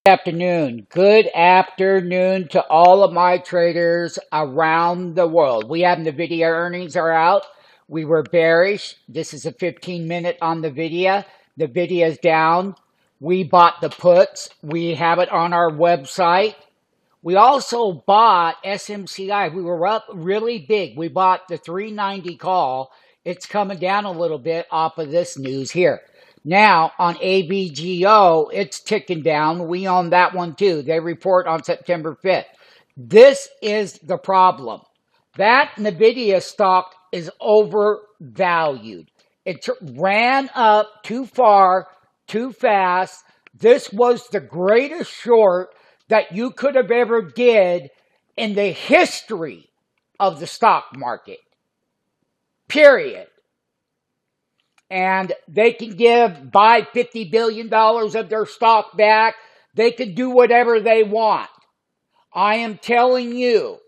Afternoon. Good afternoon to all of my traders around the world. We have NVIDIA earnings are out. We were bearish. This is a 15-minute on NVIDIA. NVIDIA is down. We bought the puts. We have it on our website. We also bought SMCI. We were up really big. We bought the 390 call. It's coming down a little bit off of this news here. Now, on AVGO, it's ticking down. We own that one too. They report on September 5th. This is the problem. That NVIDIA stock is overvalued. It ran up too far, too fast. This was the greatest short that you could have ever did in the history of the stock market. Period. And they can buy $50 billion of their stock back. They can do whatever they want. I am telling you,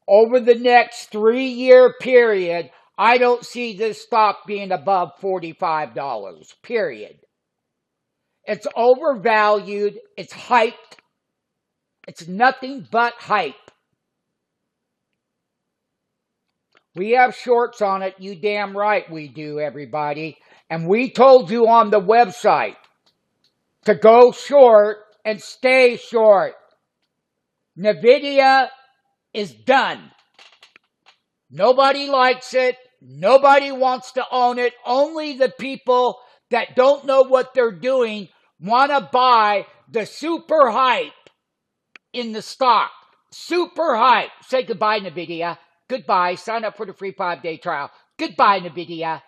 over the next 3-year period, I don't see this stock being above $45, period. It's overvalued. It's hyped. It's nothing but hype. We have shorts on it. You damn right we do, everybody. And we told you on the website to go short and stay short. NVIDIA is done. Nobody likes it. Nobody wants to own it. Only the people that don't know what they're doing want to buy the super hype in the stock. Super hype. Say goodbye, NVIDIA. Goodbye. Sign up for the free 5-day trial. Goodbye, NVIDIA.